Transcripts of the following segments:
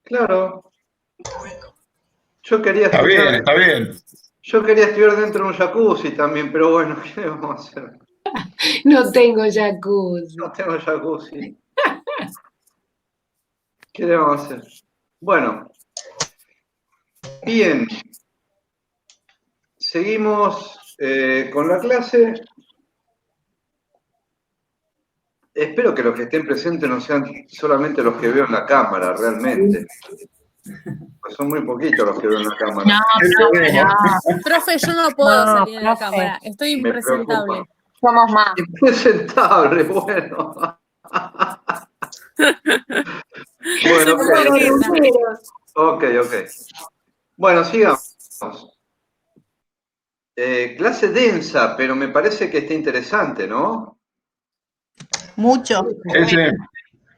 Claro, yo quería Está bien, estudiar, está bien. yo quería estudiar dentro de un jacuzzi también, pero bueno, ¿qué vamos a hacer? No tengo jacuzzi. No tengo jacuzzi. ¿Qué le vamos a hacer? Bueno, bien, seguimos con la clase. Espero que los que estén presentes no sean solamente los que veo en la cámara, realmente. Pues son muy poquitos los que veo en la cámara. No, profe, no. Profe, yo no puedo No, salir en la profe. cámara. Estoy Me impresentable. preocupa. Somos más. Impresentable, bueno. Bueno, Soy muy coqueta. ok. Bueno, sigamos. Clase densa, pero me parece que está interesante, ¿no? Mucho. Sí,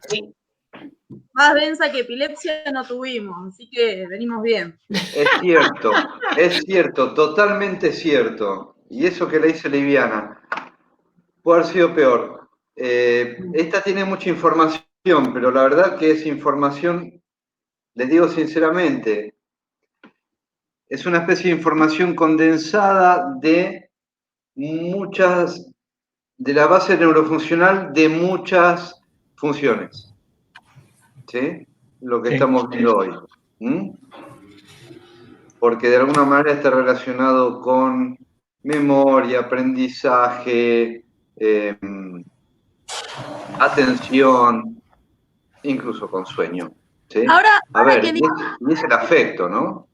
sí. Más densa que epilepsia no tuvimos, así que venimos bien. Es cierto, totalmente cierto. Y eso que le hice liviana, puede haber sido peor. Esta tiene mucha información, pero la verdad que es información, les digo sinceramente, es una especie de información condensada de muchas, de la base neurofuncional de muchas funciones. ¿Sí? Lo que estamos viendo hoy. Porque de alguna manera está relacionado con memoria, aprendizaje, atención, incluso con sueño. ¿Sí? Ahora A ver, que y es el afecto, ¿no?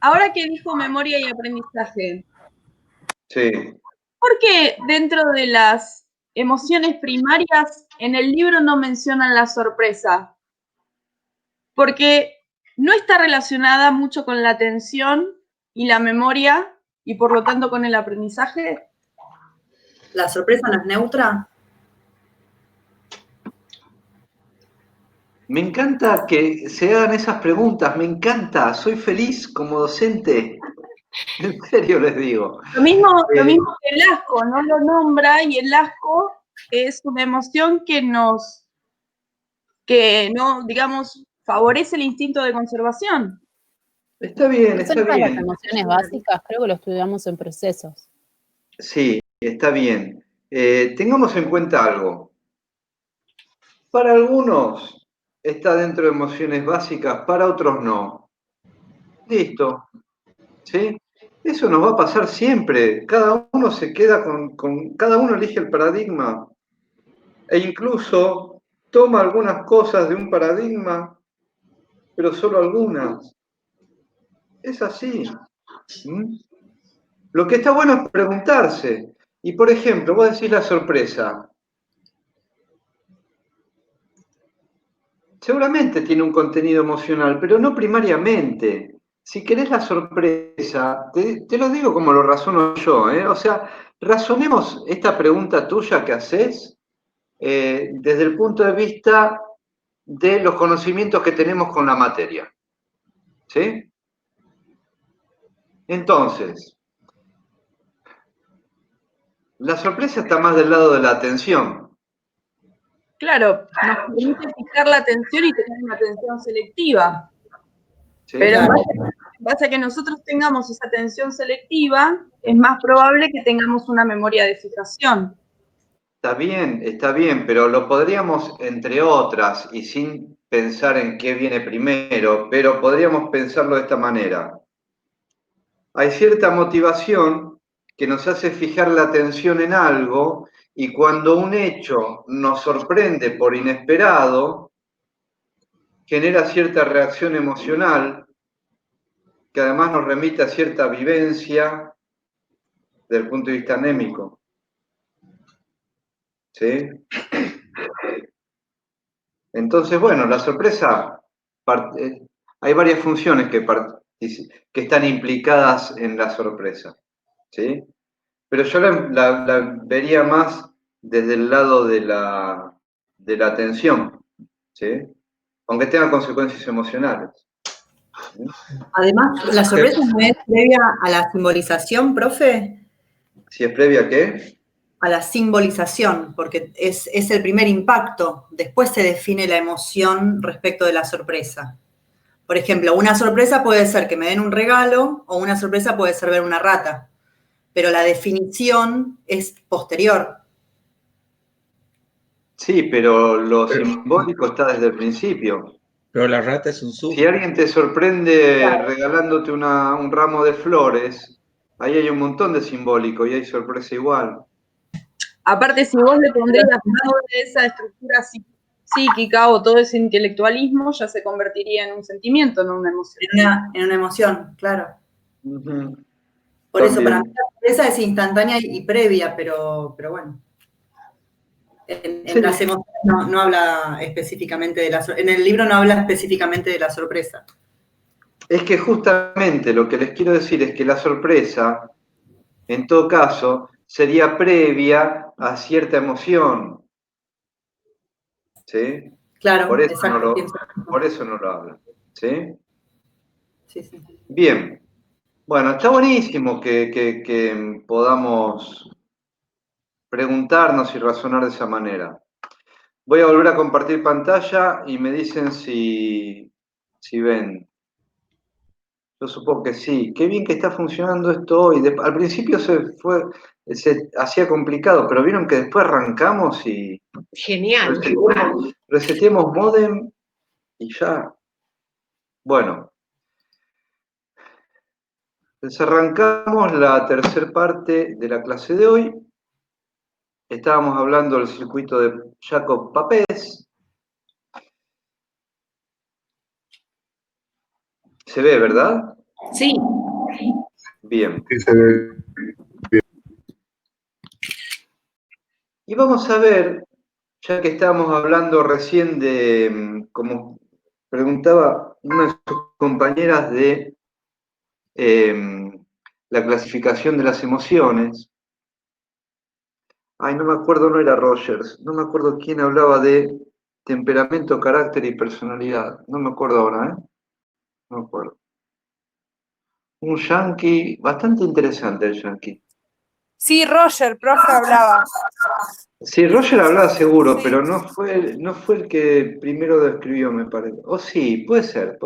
Ahora que dijo memoria y aprendizaje, Sí. ¿por qué dentro de las emociones primarias en el libro no mencionan la sorpresa? Porque no está relacionada mucho con la atención y la memoria y por lo tanto con el aprendizaje. ¿La sorpresa no es neutra? Me encanta que se hagan esas preguntas, me encanta, soy feliz como docente. En serio les digo. Lo mismo que el asco, no lo nombra y el asco es una emoción que no, digamos, favorece el instinto de conservación. Está bien, Eso está no es las bien. emociones básicas, creo que lo estudiamos en procesos. Sí, está bien. Tengamos en cuenta algo. Para algunos está dentro de emociones básicas, para otros no. Listo. ¿Sí? Eso nos va a pasar siempre. Cada uno se queda cada uno elige el paradigma e incluso toma algunas cosas de un paradigma, pero solo algunas. Es así. Lo que está bueno es preguntarse. Y por ejemplo, vos decís la sorpresa. Seguramente tiene un contenido emocional, pero no primariamente. Si querés la sorpresa, te lo digo como lo razono yo, ¿eh? O sea, razonemos esta pregunta tuya que haces desde el punto de vista de los conocimientos que tenemos con la materia. ¿Sí? Entonces, la sorpresa está más del lado de la atención. Claro, nos permite fijar la atención y tener una atención selectiva. ¿Sí? Pero en base a que nosotros tengamos esa atención selectiva, es más probable que tengamos una memoria de fijación. Está bien, pero lo podríamos, entre otras, y sin pensar en qué viene primero, pero podríamos pensarlo de esta manera. Hay cierta motivación que nos hace fijar la atención en algo y cuando un hecho nos sorprende por inesperado, genera cierta reacción emocional que además nos remite a cierta vivencia desde el punto de vista anémico. ¿Sí? Entonces, bueno, la sorpresa, hay varias funciones que están implicadas en la sorpresa. ¿Sí? Pero yo la vería más desde el lado de la atención, ¿sí? Aunque tenga consecuencias emocionales. ¿Sí? Además, ¿la sorpresa no es previa a la simbolización, profe? ¿Si es previa a qué? A la simbolización, porque es el primer impacto. Después se define la emoción respecto de la sorpresa. Por ejemplo, una sorpresa puede ser que me den un regalo o una sorpresa puede ser ver una rata, pero la definición es posterior. Sí, pero lo simbólico está desde el principio. Pero la rata es un Si susto. alguien te sorprende regalándote un ramo de flores, ahí hay un montón de simbólico y hay sorpresa igual. Aparte, si vos le pondrías toda esa estructura psíquica o todo ese intelectualismo, ya se convertiría en un sentimiento, no una emoción. En una emoción, claro. Ujú. Por eso, para También. mí la sorpresa es instantánea y previa, pero bueno. En las emociones no habla específicamente de la sorpresa. En el libro no habla específicamente de la sorpresa. Es que justamente lo que les quiero decir es que la sorpresa, en todo caso, sería previa a cierta emoción. ¿Sí? Claro, Por eso exacto. por eso no lo habla. ¿Sí? Sí, sí. Bien. Bueno, está buenísimo que podamos preguntarnos y razonar de esa manera. Voy a volver a compartir pantalla y me dicen si ven. Yo supongo que sí. Qué bien que está funcionando esto hoy. Al principio se hacía complicado, pero vieron que después arrancamos y Genial. reseteamos modem y ya. Bueno, desarrancamos la tercera parte de la clase de hoy. Estábamos hablando del circuito de Jacob-Papez. Se ve, ¿verdad? Sí. Bien. Sí, se ve. Y vamos a ver, ya que estábamos hablando recién de, como preguntaba una de sus compañeras, de la clasificación de las emociones. Ay, no me acuerdo, no era Rogers, no me acuerdo quién hablaba de temperamento, carácter y personalidad. No me acuerdo ahora, ¿eh? No me acuerdo. Un yankee, bastante interesante el yankee. Sí, Roger, profe, hablaba. Sí, Roger hablaba seguro, Sí. pero no fue el que primero describió, me parece. O sí, puede ser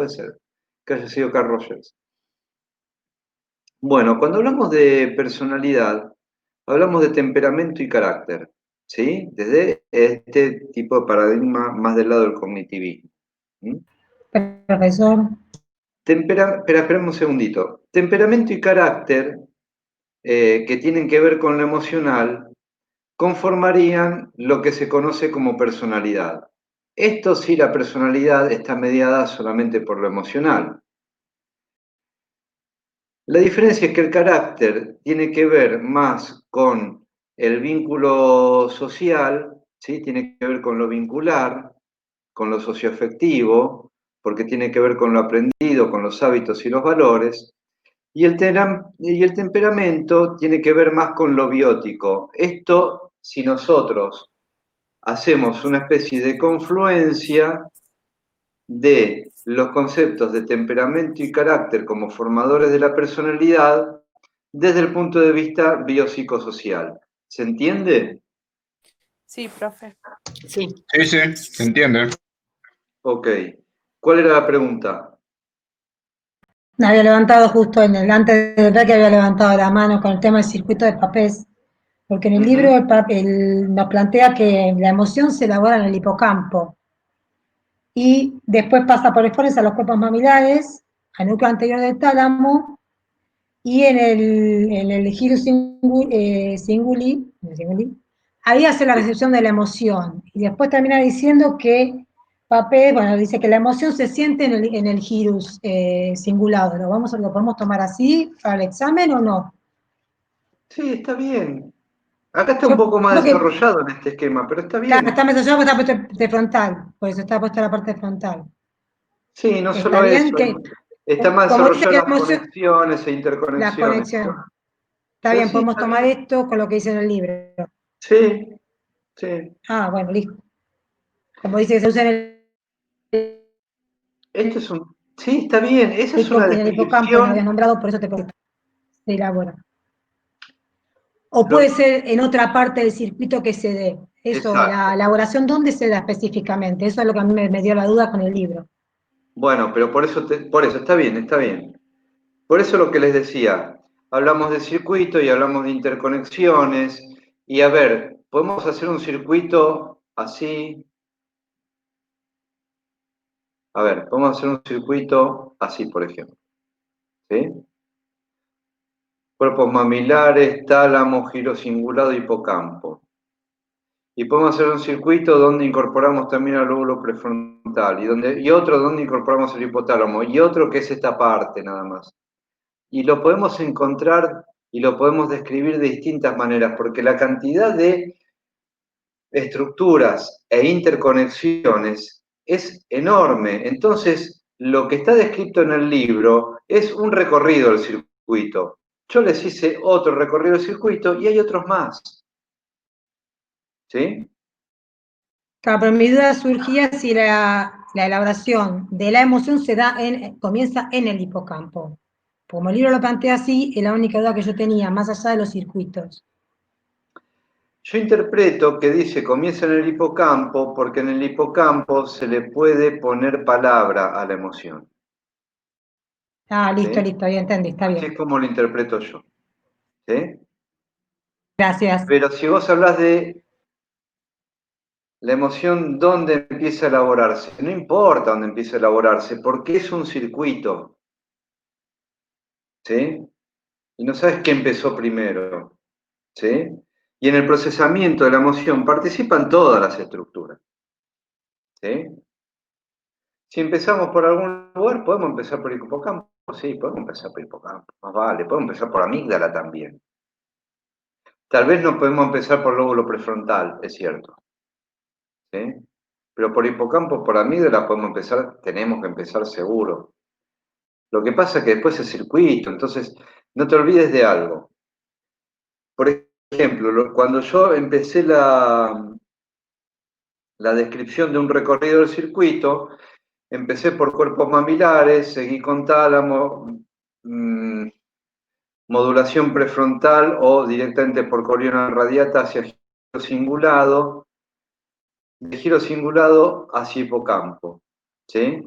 que haya sido Carl Rogers. Bueno, cuando hablamos de personalidad, hablamos de temperamento y carácter, ¿sí? Desde este tipo de paradigma más del lado del cognitivismo. Profesor. Espera un segundito. Temperamento y carácter, que tienen que ver con lo emocional, conformarían lo que se conoce como personalidad. Esto sí, la personalidad está mediada solamente por lo emocional. La diferencia es que el carácter tiene que ver más con el vínculo social, ¿sí? Tiene que ver con lo vincular, con lo socioafectivo, porque tiene que ver con lo aprendido, con los hábitos y los valores, y el temperamento tiene que ver más con lo biótico. Esto, si nosotros hacemos una especie de confluencia de los conceptos de temperamento y carácter como formadores de la personalidad desde el punto de vista biopsicosocial. ¿Se entiende? Sí, profe. Sí. Sí, sí, se entiende. Ok. ¿Cuál era la pregunta? Me había levantado justo antes de ver que había levantado la mano con el tema del circuito de Papez, porque en el libro nos plantea que la emoción se elabora en el hipocampo y después pasa por esporas a los cuerpos mamilares, al núcleo anterior del tálamo y en el giro cinguli, ahí hace la recepción de la emoción y después termina diciendo que Papez, bueno, dice que la emoción se siente en el girus cingulado. ¿Lo podemos tomar así para el examen o no? Sí, está bien. Acá está un poco más desarrollado en este esquema, pero está bien. Claro, está desarrollado porque está puesto de frontal, por eso está puesta la parte frontal. Sí, no Está solo bien eso. que, Está más como dice desarrollado que la las emoción, conexiones e la interconexiones. conexión. Está Pero bien, sí, podemos está tomar bien. esto con lo que dice en el libro. Sí, sí. Ah, bueno, listo. Como dice que se usa en Esto es un... Sí, está bien. Esa es una el hipocampo, no habías descripción. nombrado, por eso te pregunto. Se elabora. O Lo- puede ser en otra parte del circuito que se dé. Eso, Exacto. la elaboración, ¿dónde se da específicamente? Eso es lo que a mí me dio la duda con el libro. Bueno, pero por eso está bien, está bien. Por eso lo que les decía, hablamos de circuito y hablamos de interconexiones. Y a ver, podemos hacer un circuito así. A ver, podemos hacer un circuito así, por ejemplo. ¿Sí? Cuerpos mamilares, tálamo, giro cingulado, hipocampo. Y podemos hacer un circuito donde incorporamos también al lóbulo prefrontal y otro donde incorporamos el hipotálamo y otro que es esta parte nada más. Y lo podemos encontrar y lo podemos describir de distintas maneras, porque la cantidad de estructuras e interconexiones es enorme. Entonces, lo que está descrito en el libro es un recorrido del circuito. Yo les hice otro recorrido del circuito y hay otros más. ¿Sí? Claro, pero mi duda surgía si la elaboración de la emoción comienza en el hipocampo. Como el libro lo plantea así, es la única duda que yo tenía, más allá de los circuitos. Yo interpreto que dice comienza en el hipocampo porque en el hipocampo se le puede poner palabra a la emoción. Ah, listo, ¿Sí? listo, ya entendí, está Así bien. es como lo interpreto yo. ¿Sí? Gracias. Pero si vos hablas de la emoción, ¿dónde empieza a elaborarse? No importa dónde empieza a elaborarse, porque es un circuito. ¿Sí? Y no sabes qué empezó primero. ¿Sí? Y en el procesamiento de la emoción participan todas las estructuras. ¿Sí? Si empezamos por algún lugar, podemos empezar por hipocampo. Sí, podemos empezar por hipocampo. Más vale, podemos empezar por amígdala también. Tal vez no podemos empezar por lóbulo prefrontal, es cierto. ¿Sí? Pero por hipocampo, por amígdala podemos empezar, tenemos que empezar seguro. Lo que pasa es que después es circuito, entonces no te olvides de algo. Por ejemplo, cuando yo empecé la descripción de un recorrido del circuito, empecé por cuerpos mamilares, seguí con tálamo, modulación prefrontal o directamente por corona radiata hacia giro cingulado, de giro cingulado hacia hipocampo. ¿Sí?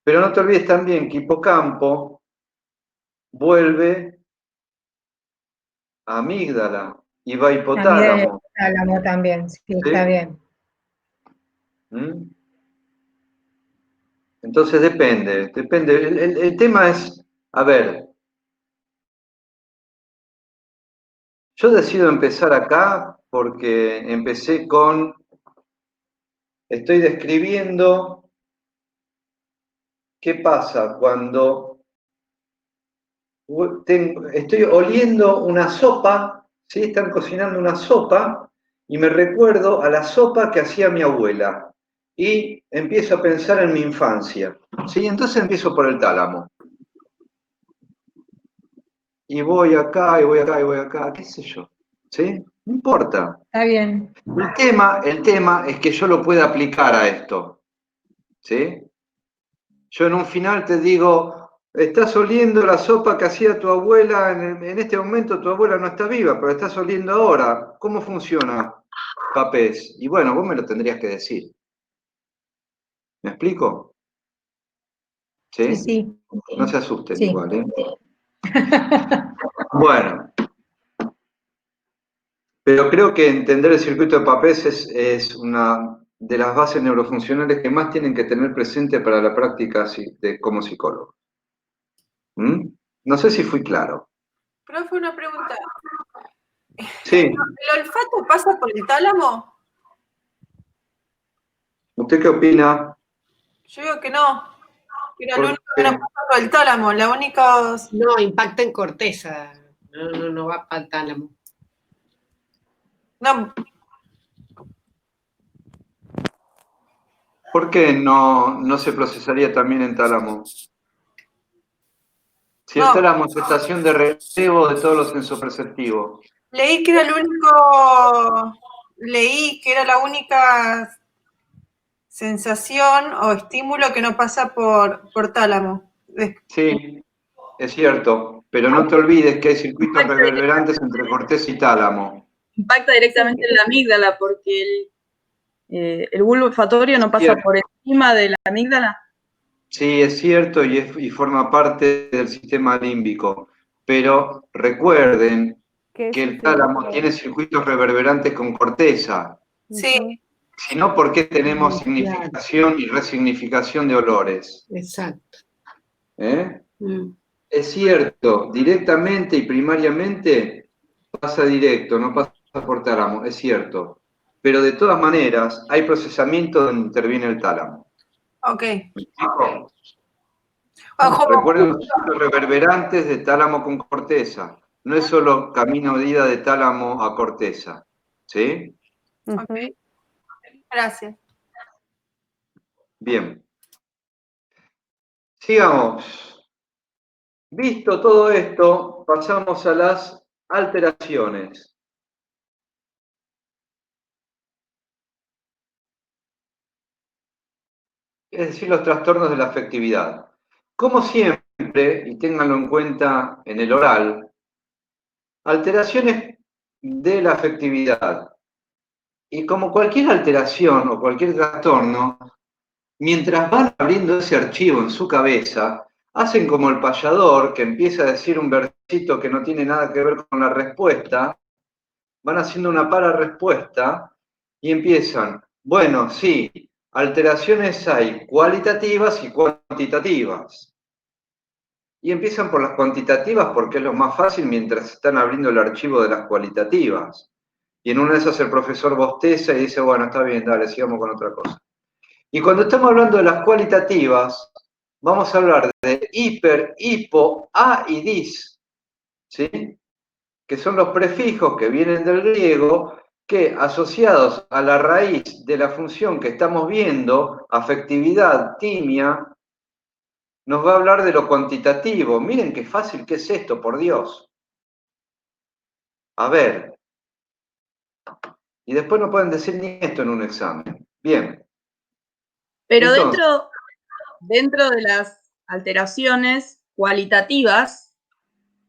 Pero no te olvides también que hipocampo vuelve a amígdala y va a hipotálamo. Hipotálamo también, sí, ¿Sí? está bien. Entonces depende. El tema es, a ver, yo decido empezar acá porque empecé estoy describiendo qué pasa cuando estoy oliendo una sopa, ¿sí? Están cocinando una sopa y me recuerdo a la sopa que hacía mi abuela y empiezo a pensar en mi infancia, ¿sí? Entonces empiezo por el tálamo. Y voy acá, y voy acá, y voy acá, qué sé yo, ¿sí? No importa. Está bien. El tema es que yo lo pueda aplicar a esto, ¿sí? Yo en un final te digo, estás oliendo la sopa que hacía tu abuela, en este momento tu abuela no está viva, pero estás oliendo ahora. ¿Cómo funciona, Papés? Y bueno, vos me lo tendrías que decir. ¿Me explico? ¿Sí? Sí, sí. No se asusten Sí. igual, ¿eh? Bueno. Pero creo que entender el circuito de Papés es una de las bases neurofuncionales que más tienen que tener presente para la práctica como psicólogo. No sé si fui claro. Profe, una pregunta. Sí. ¿El olfato pasa por el tálamo? ¿Usted qué opina? Yo digo que no. Que era ¿Por lo único que no qué? pasa por el tálamo. La única... No, impacta en corteza. No va para el tálamo. No, ¿Por qué no se procesaría también en tálamo? Si el tálamo es estación de relevo de todos los sensoperceptivos. leí que era el único... Leí que era la única sensación o estímulo que no pasa por tálamo. Sí, es cierto, pero no te olvides que hay circuitos reverberantes entre corteza y tálamo. Impacta directamente en la amígdala porque el bulbo olfatorio no pasa por encima de la amígdala. Sí, es cierto y forma parte del sistema límbico, pero recuerden ¿Qué que el sucede? tálamo tiene circuitos reverberantes con corteza. Sí. Si no, ¿por qué tenemos significación y resignificación de olores? Exacto. ¿Eh? Mm. Es cierto, directamente y primariamente pasa directo, no pasa por tálamo, es cierto. Pero de todas maneras, hay procesamiento donde interviene el tálamo. Ok. ¿Explico? Ojo, Recuerden los ciclos reverberantes de tálamo con corteza. No es solo camino de ida de tálamo a corteza. ¿Sí? ok. Gracias. Bien. Sigamos. Visto todo esto, pasamos a las alteraciones. Es decir, los trastornos de la afectividad. Como siempre, y ténganlo en cuenta en el oral, alteraciones de la afectividad. Y como cualquier alteración o cualquier trastorno, mientras van abriendo ese archivo en su cabeza, hacen como el payador que empieza a decir un versito que no tiene nada que ver con la respuesta, van haciendo una para-respuesta y empiezan, bueno, sí, alteraciones hay cualitativas y cuantitativas. Y empiezan por las cuantitativas porque es lo más fácil mientras están abriendo el archivo de las cualitativas. Y en una de esas el profesor bosteza y dice, bueno, está bien, dale, sigamos con otra cosa. Y cuando estamos hablando de las cualitativas, vamos a hablar de hiper, hipo, a y dis, ¿sí? Que son los prefijos que vienen del griego, que asociados a la raíz de la función que estamos viendo, afectividad, timia, nos va a hablar de lo cuantitativo. Miren qué fácil que es esto, por Dios. A ver. Y después no pueden decir ni esto en un examen. Bien. Pero Entonces, dentro de las alteraciones cualitativas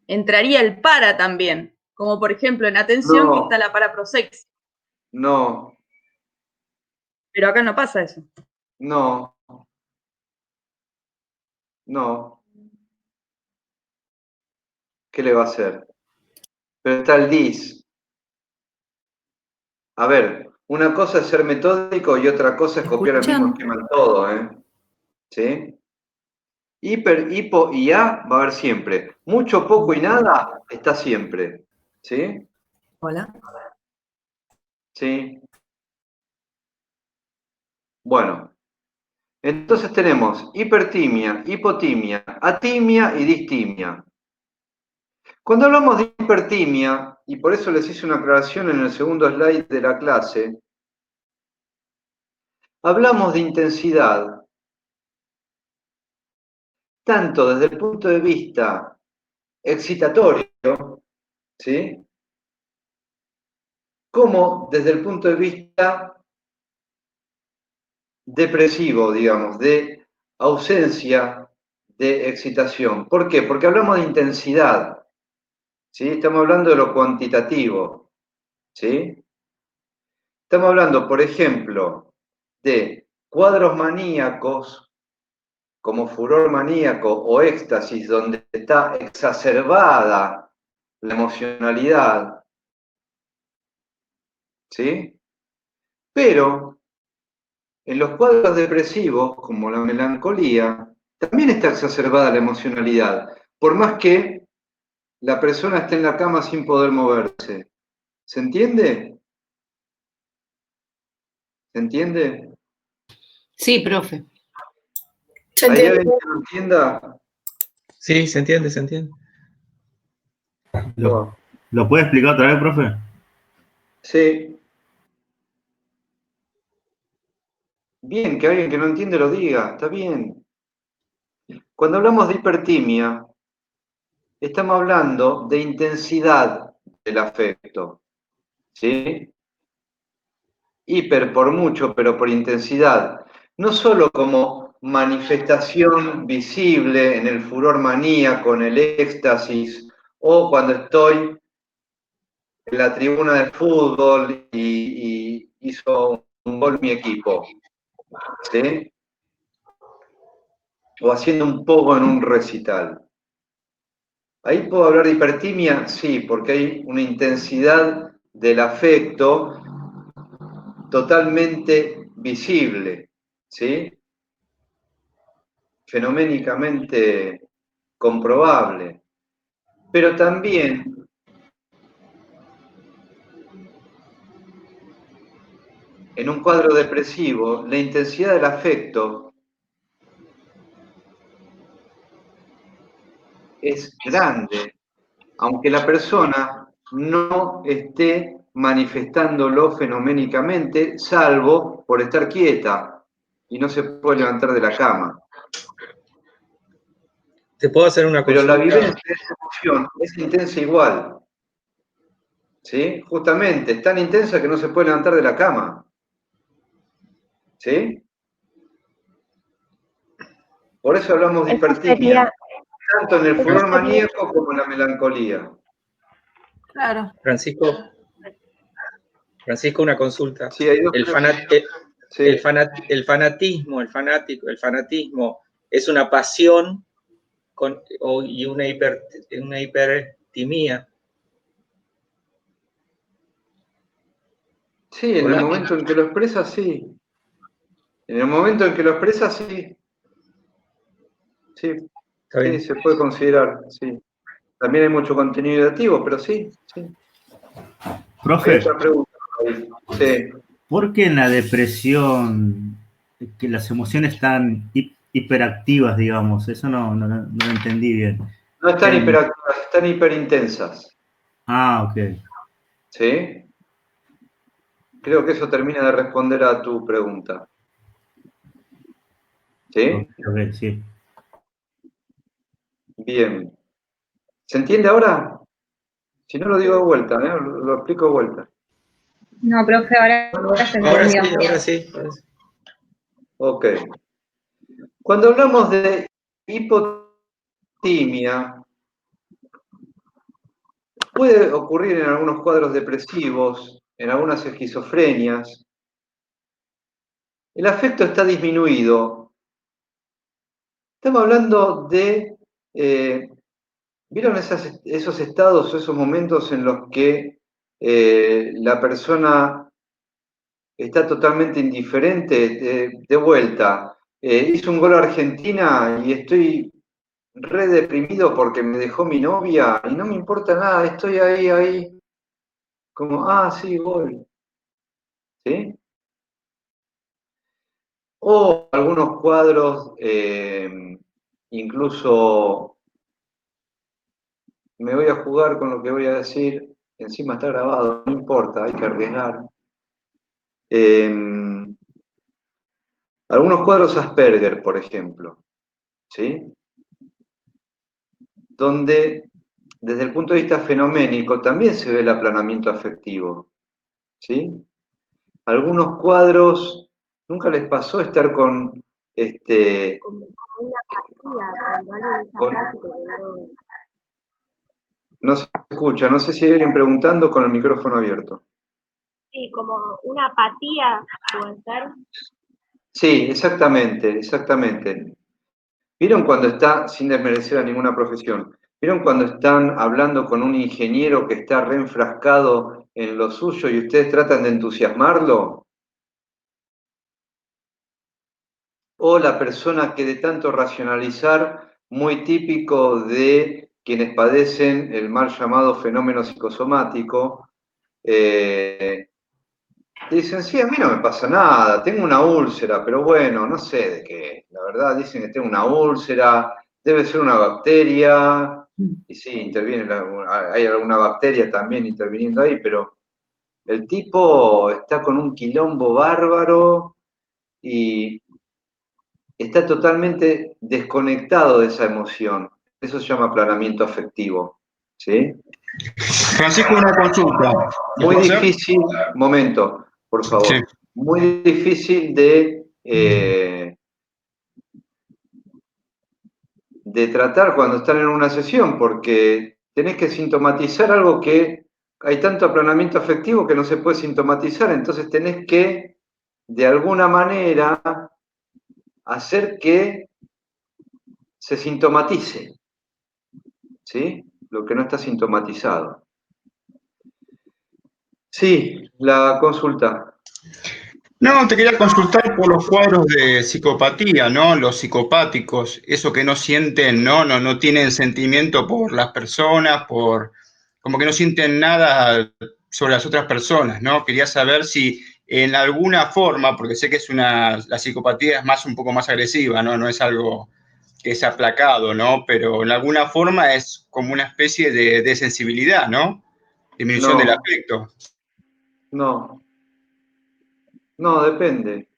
entraría el para también, como por ejemplo en atención que no, está la paraproxexia. no, Pero acá no pasa eso. no, no. ¿Qué le va a hacer? Pero está el dis. A ver, una cosa es ser metódico y otra cosa es copiar el mismo esquema en todo, ¿eh? ¿Sí? Hiper, hipo y A va a haber siempre. Mucho, poco y nada está siempre. ¿Sí? Hola. ¿Sí? Bueno, entonces tenemos hipertimia, hipotimia, atimia y distimia. Cuando hablamos de hipertimia, y por eso les hice una aclaración en el segundo slide de la clase, hablamos de intensidad, tanto desde el punto de vista excitatorio, ¿sí? Como desde el punto de vista depresivo, digamos, de ausencia de excitación. ¿Por qué? Porque hablamos de intensidad, ¿sí? Estamos hablando de lo cuantitativo, ¿sí? Estamos hablando, por ejemplo, de cuadros maníacos, como furor maníaco o éxtasis, donde está exacerbada la emocionalidad, ¿sí? Pero en los cuadros depresivos, como la melancolía, también está exacerbada la emocionalidad, por más que la persona esté en la cama sin poder moverse. ¿Se entiende? ¿Se entiende? Sí, profe. ¿Hay alguien que no entienda? Sí, se entiende, se entiende. ¿Lo puede explicar otra vez, profe? Sí. Bien, que alguien que no entiende lo diga, está bien. Cuando hablamos de hipertimia, estamos hablando de intensidad del afecto, ¿sí? Hiper por mucho, pero por intensidad. No solo como manifestación visible en el furor maníaco, en el éxtasis, o cuando estoy en la tribuna de fútbol y hizo un gol mi equipo, ¿sí? o haciendo un poco en un recital. ¿Ahí puedo hablar de hipertimia? Sí, porque hay una intensidad del afecto totalmente visible, ¿sí? Fenoménicamente comprobable. Pero también en un cuadro depresivo, la intensidad del afecto es grande, aunque la persona no esté manifestándolo fenoménicamente, salvo por estar quieta y no se puede levantar de la cama. ¿Te puedo hacer una Pero consulta? la vivencia de esa emoción es intensa igual. ¿Sí? Justamente, es tan intensa que no se puede levantar de la cama. ¿Sí? Por eso hablamos de Eso hipertimia, sería, tanto en el eso furor sería, maníaco como en la melancolía. Claro. Francisco, una consulta. Sí, hay dos El, cosas. Sí. el fanatismo es una pasión y una hipertimia. Sí, en el momento en que lo expresa, sí. En el momento en que lo expresa, sí. Sí, sí, se puede considerar, sí. También hay mucho contenido ideativo, pero sí, sí. Profe, Hay otra pregunta ahí. Sí. ¿por qué en la depresión que las emociones están hiperactivas, digamos? Eso no lo entendí bien. No están hiperactivas, están hiperintensas. Ah, ok. ¿Sí? Creo que eso termina de responder a tu pregunta. ¿Sí? Ok, sí. Bien. ¿Se entiende ahora? Si no lo digo de vuelta, ¿eh? Lo explico de vuelta. no, profe, ahora se entendió. Ahora sí. Ok. Cuando hablamos de hipotimia, puede ocurrir en algunos cuadros depresivos, en algunas esquizofrenias. El afecto está disminuido. Estamos hablando de, ¿vieron esos estados o esos momentos en los que la persona está totalmente indiferente? De vuelta, hizo un gol a Argentina y estoy re deprimido porque me dejó mi novia y no me importa nada, estoy ahí, como, sí, gol. ¿Sí? O algunos cuadros, incluso me voy a jugar con lo que voy a decir, encima está grabado, no importa, hay que arriesgar. Algunos cuadros Asperger, por ejemplo, ¿sí? Donde desde el punto de vista fenoménico también se ve el aplanamiento afectivo, ¿sí? Algunos cuadros, ¿nunca les pasó estar con no se escucha, no sé si hay alguien preguntando con el micrófono abierto. Sí, como una apatía, puede ser. Sí, exactamente. ¿Vieron cuando está, sin desmerecer a ninguna profesión, vieron cuando están hablando con un ingeniero que está reenfrascado en lo suyo y ustedes tratan de entusiasmarlo? O la persona que de tanto racionalizar, muy típico de quienes padecen el mal llamado fenómeno psicosomático, dicen, sí, a mí no me pasa nada, tengo una úlcera, pero bueno, no sé de qué. La verdad, dicen que tengo una úlcera, debe ser una bacteria, y sí, interviene, hay alguna bacteria también interviniendo ahí, pero el tipo está con un quilombo bárbaro y está totalmente desconectado de esa emoción. Eso se llama aplanamiento afectivo, ¿sí? Francisco, una consulta. Muy difícil, momento, por favor. Sí. Muy difícil de tratar cuando están en una sesión, porque tenés que sintomatizar algo que hay tanto aplanamiento afectivo que no se puede sintomatizar, entonces tenés que, de alguna manera, hacer que se sintomatice, ¿sí? Lo que no está sintomatizado. Sí, la consulta. No, te quería consultar por los cuadros de psicopatía, ¿no? Los psicopáticos, eso que no sienten, no tienen sentimiento por las personas, como que no sienten nada sobre las otras personas, ¿no? Quería saber si en alguna forma, porque sé que la psicopatía es un poco más agresiva, ¿no? No es algo que es aplacado, ¿no? Pero en alguna forma es como una especie de sensibilidad, ¿no? Disminución del afecto. No, depende.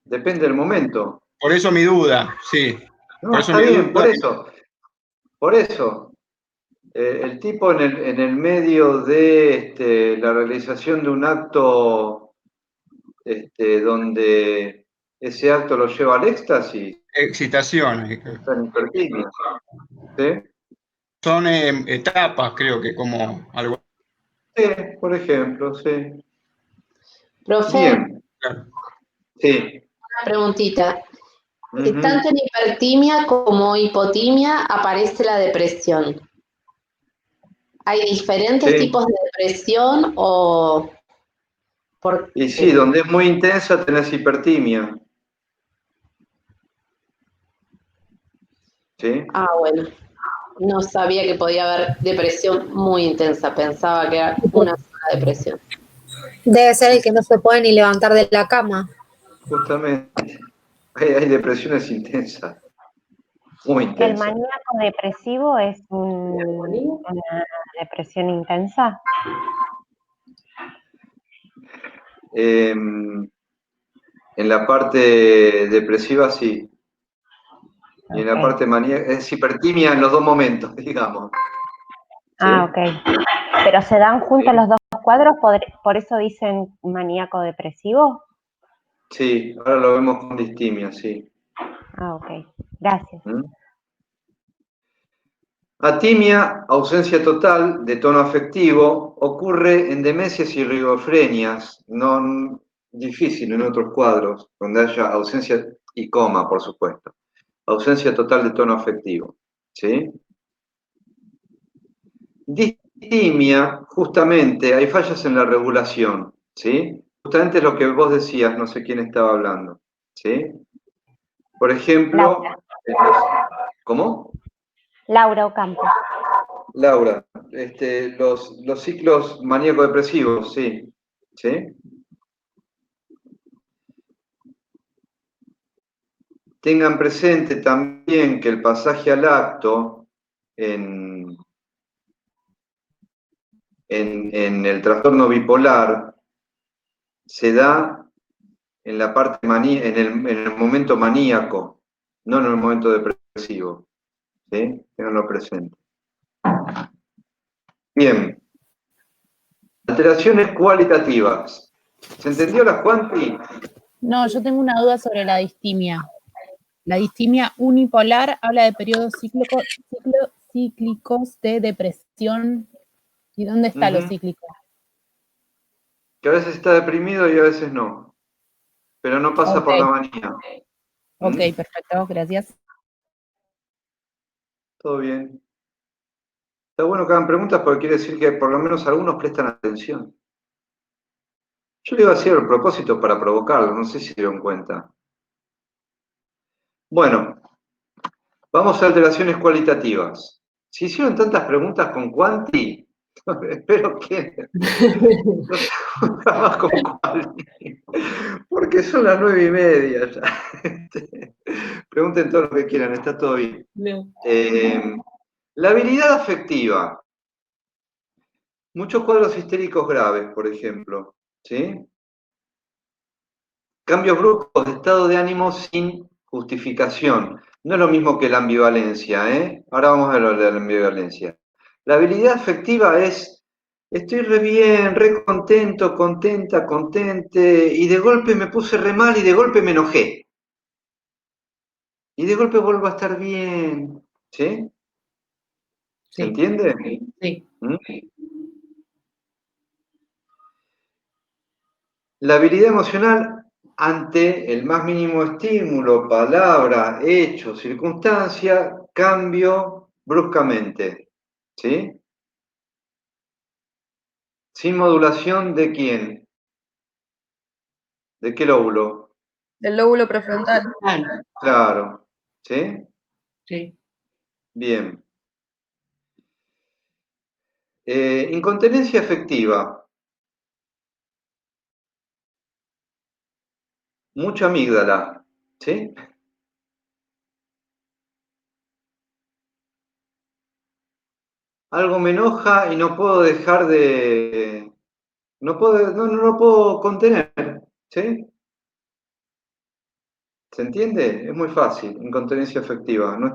Depende del momento. Por eso mi duda, sí. No, Por eso está mi bien, duda. por eso. El tipo en el medio de la realización de un acto donde ese acto lo lleva al éxtasis, Excitación. está en hipertimia. ¿Sí? Son etapas, creo que como algo. Sí, por ejemplo, sí. Profe, Bien. Sí. una preguntita. Ujú. Tanto en hipertimia como hipotimia aparece la depresión. ¿Hay diferentes tipos de depresión o...? Y sí, donde es muy intensa tenés hipertimia. ¿Sí? Ah, bueno. No sabía que podía haber depresión muy intensa. Pensaba que era una sola depresión. Debe ser el que no se puede ni levantar de la cama. Justamente. Hay depresiones intensas. Muy ¿El intensas. maníaco depresivo es una depresión intensa? En la parte depresiva sí. Y en la parte maníaca, es hipertimia en los dos momentos, digamos. Ah, ok. ¿Pero se dan juntos los dos cuadros? ¿Por eso dicen maníaco depresivo? Sí, ahora lo vemos con distimia, sí. Ah, ok. Gracias. Atimia, ausencia total de tono afectivo, ocurre en demencias y rigofrenias, no difícil en otros cuadros, donde haya ausencia y coma, por supuesto. Ausencia total de tono afectivo, ¿sí? Distimia, justamente, hay fallas en la regulación, ¿sí? Justamente lo que vos decías, no sé quién estaba hablando, ¿sí? Por ejemplo, ¿cómo? Laura Ocampo. Laura, los ciclos maníaco-depresivos, sí. ¿Sí? Tengan presente también que el pasaje al acto en el trastorno bipolar se da en la parte en el momento maníaco, no en el momento depresivo. ¿Sí? Tenganlo presente. Bien. Alteraciones cualitativas. ¿Se entendió la Juanpi? No, yo tengo una duda sobre la distimia. La distimia unipolar habla de periodos cíclicos de depresión. ¿Y dónde está lo cíclico? Que a veces está deprimido y a veces no. Pero no pasa por la manía. Ok, perfecto, gracias. Todo bien. Está bueno que hagan preguntas porque quiere decir que por lo menos algunos prestan atención. Yo le iba a decir el propósito para provocarlo, no sé si se dieron cuenta. Bueno, vamos a alteraciones cualitativas. Si hicieron tantas preguntas con Quanti, espero que no se haga más con Quanti, porque son las 9:30 ya. Pregunten todo lo que quieran, está todo bien. No. La habilidad afectiva. Muchos cuadros histéricos graves, por ejemplo, ¿sí? Cambios bruscos de estado de ánimo sin justificación. No es lo mismo que la ambivalencia, ¿eh? Ahora vamos a ver de la ambivalencia. La habilidad afectiva es, estoy re bien, re contento, contenta, contente, y de golpe me puse re mal y de golpe me enojé. Y de golpe vuelvo a estar bien, ¿sí? ¿Se entiende? Sí. La habilidad emocional ante el más mínimo estímulo, palabra, hecho, circunstancia, cambio bruscamente. ¿Sí? Sin modulación de quién, de qué lóbulo. Del lóbulo prefrontal. Claro. ¿Sí? Sí. Bien. Incontinencia afectiva. Mucha amígdala. ¿Sí? Algo me enoja y no puedo dejar de... No lo puedo contener. ¿Sí? ¿Se entiende? Es muy fácil. Incontinencia afectiva. No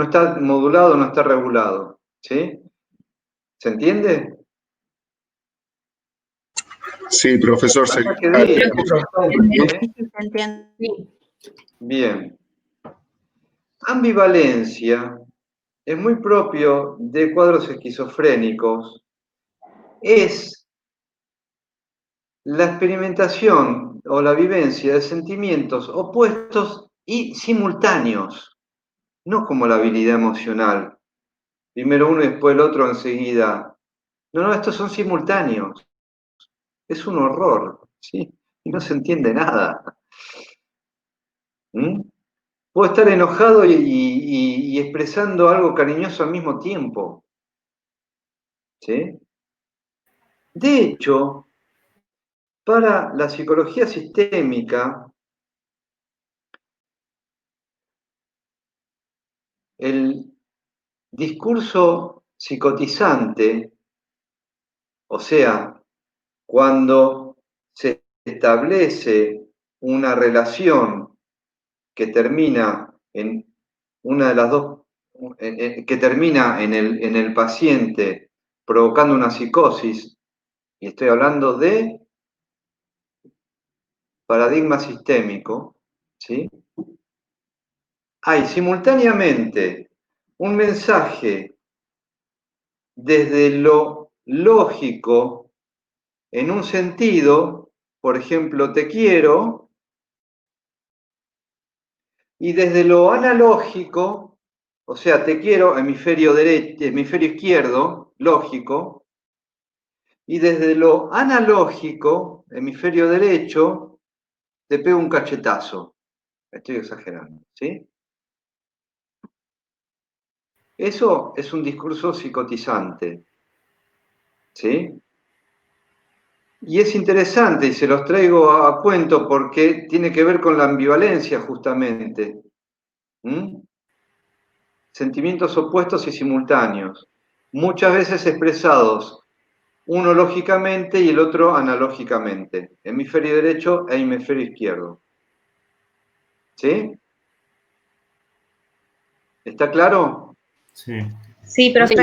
está modulado, no está regulado. ¿Sí? ¿Se entiende? Sí, profesor, sí. Acá quedé. Bien. Ambivalencia es muy propio de cuadros esquizofrénicos. Es la experimentación o la vivencia de sentimientos opuestos y simultáneos, no como la habilidad emocional. Primero uno y después el otro enseguida. No, estos son simultáneos. Es un horror, ¿sí? Y no se entiende nada. ¿Mm? Puedo estar enojado y expresando algo cariñoso al mismo tiempo. ¿Sí? De hecho, para la psicología sistémica, el discurso psicotizante, o sea, cuando se establece una relación que termina en una de las dos, que termina en el paciente provocando una psicosis, y estoy hablando de paradigma sistémico, ¿sí? Hay simultáneamente un mensaje desde lo lógico en un sentido, por ejemplo, te quiero, y desde lo analógico, o sea, te quiero, hemisferio derecho, hemisferio izquierdo, lógico, y desde lo analógico, hemisferio derecho, te pego un cachetazo. Estoy exagerando, ¿sí? Eso es un discurso psicotizante, ¿sí? Y es interesante, y se los traigo a cuento porque tiene que ver con la ambivalencia justamente. Sentimientos opuestos y simultáneos, muchas veces expresados uno lógicamente y el otro analógicamente, hemisferio derecho e hemisferio izquierdo. ¿Sí? ¿Está claro? Sí. Sí, profe.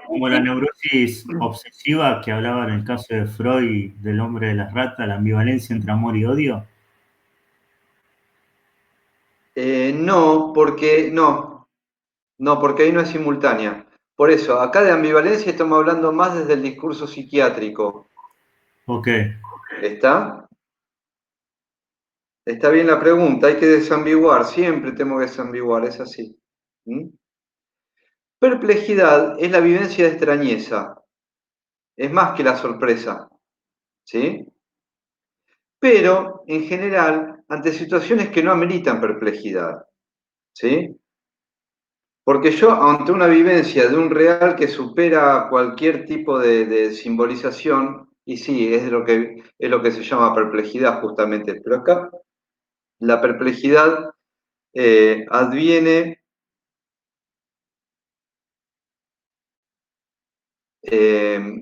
Como la neurosis obsesiva que hablaba en el caso de Freud del hombre de las ratas, la ambivalencia entre amor y odio. No, porque ahí no es simultánea. Por eso, acá de ambivalencia estamos hablando más desde el discurso psiquiátrico. Ok. ¿Está? Está bien la pregunta, hay que desambiguar, siempre tengo que desambiguar, es así. Perplejidad es la vivencia de extrañeza, es más que la sorpresa, ¿sí? Pero, en general, ante situaciones que no ameritan perplejidad, ¿sí? Porque yo, ante una vivencia de un real que supera cualquier tipo de simbolización, y sí, es lo que se llama perplejidad justamente, pero acá la perplejidad adviene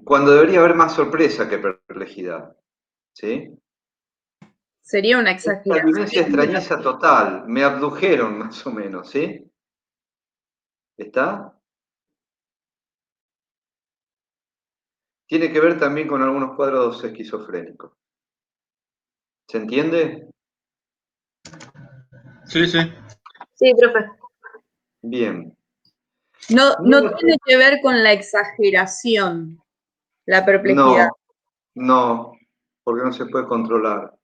cuando debería haber más sorpresa que perplejidad, ¿sí? Sería una La exageración. vivencia de extrañeza total, me abdujeron más o menos, ¿sí? ¿Está? Tiene que ver también con algunos cuadros esquizofrénicos. ¿Se entiende? Sí, sí. Sí, profe. Bien. No tiene que ver con la exageración, la perplejidad. No, porque no se puede controlar.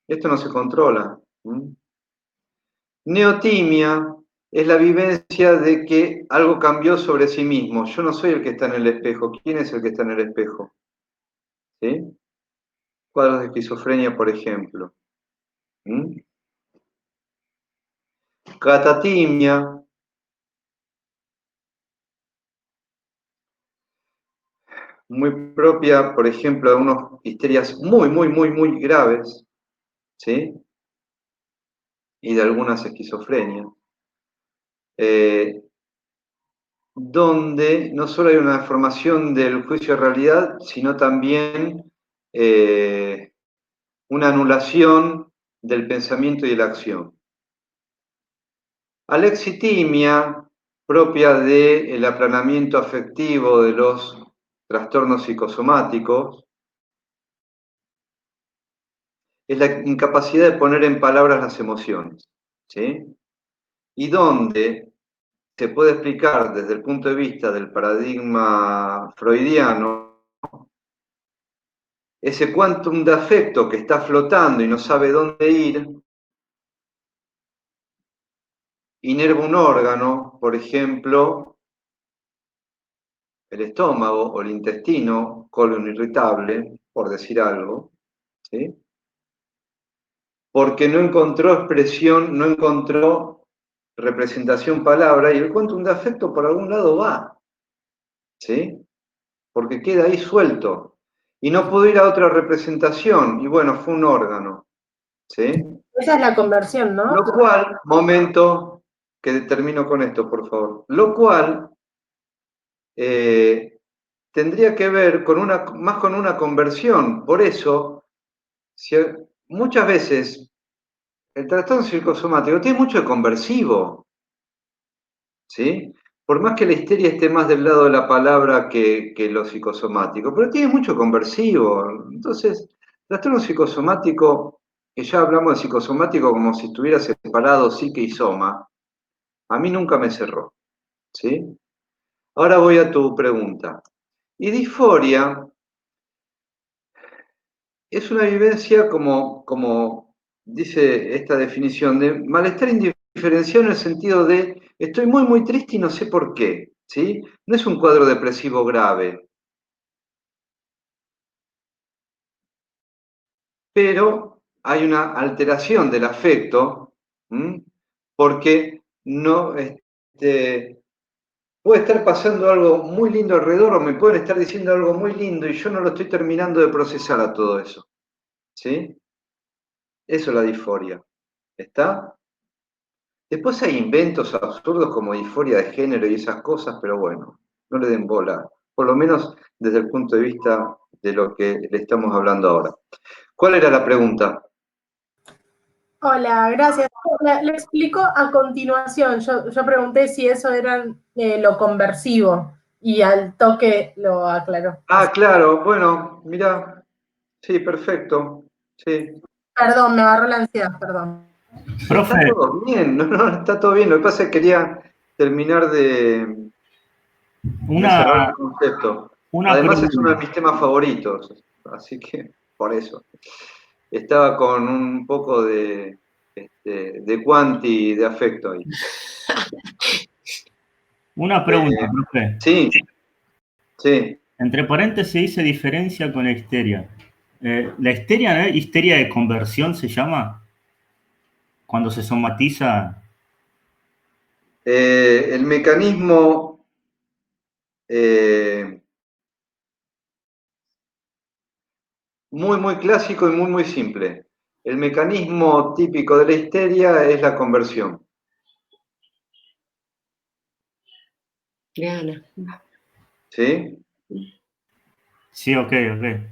Esto no se controla. Neotimia es la vivencia de que algo cambió sobre sí mismo. Yo no soy el que está en el espejo. ¿Quién es el que está en el espejo? ¿Sí? Cuadros de esquizofrenia, por ejemplo. Catatimia muy propia, por ejemplo, de unas histerias muy graves, ¿sí? Y de algunas esquizofrenias, donde no solo hay una deformación del juicio de realidad, sino también una anulación del pensamiento y de la acción. Alexitimia, propia del aplanamiento afectivo de los trastornos psicosomáticos, es la incapacidad de poner en palabras las emociones, ¿sí? Y donde se puede explicar desde el punto de vista del paradigma freudiano ese quantum de afecto que está flotando y no sabe dónde ir, inerva un órgano, por ejemplo, el estómago o el intestino, colon irritable, por decir algo, ¿sí? Porque no encontró expresión, no encontró representación palabra, y el quantum de afecto por algún lado va, ¿sí? Porque queda ahí suelto, y no pudo ir a otra representación, y bueno, fue un órgano, ¿sí? Esa es la conversión, ¿no? Lo cual, momento, que termino con esto, por favor, lo cual tendría que ver con más con una conversión. Por eso, muchas veces el trastorno psicosomático tiene mucho de conversivo, ¿sí? Por más que la histeria esté más del lado de la palabra que lo psicosomático, pero tiene mucho conversivo. Entonces, trastorno psicosomático, que ya hablamos de psicosomático como si estuviera separado psique y soma, a mí nunca me cerró, ¿sí? Ahora voy a tu pregunta. Y disforia es una vivencia, como dice esta definición, de malestar indiferenciado en el sentido de estoy muy triste y no sé por qué, ¿sí? No es un cuadro depresivo grave, pero hay una alteración del afecto, porque no puede estar pasando algo muy lindo alrededor o me pueden estar diciendo algo muy lindo y yo no lo estoy terminando de procesar a todo eso, ¿sí? Eso es la disforia, ¿está? Después hay inventos absurdos como disforia de género y esas cosas, pero bueno, no le den bola, por lo menos desde el punto de vista de lo que le estamos hablando ahora. ¿Cuál era la pregunta? Hola, gracias. Le explico a continuación. Yo pregunté si eso era lo conversivo y al toque lo aclaró. Ah, claro, bueno, mirá, sí, perfecto, sí. Perdón, me agarró la ansiedad, perdón. Profe. Está todo bien, no, está todo bien. Lo que pasa es que quería terminar de cerrar el concepto. Además es uno de mis temas favoritos, así que por eso. Estaba con un poco de cuanti de afecto ahí. Una pregunta, profe. Sí, sí. Entre paréntesis dice diferencia con la histeria. ¿La histeria, ¿no? ¿Histeria de conversión se llama? Cuando se somatiza. El mecanismo muy clásico y muy simple. El mecanismo típico de la histeria es la conversión. Diana. ¿Sí? Sí, ok. Desde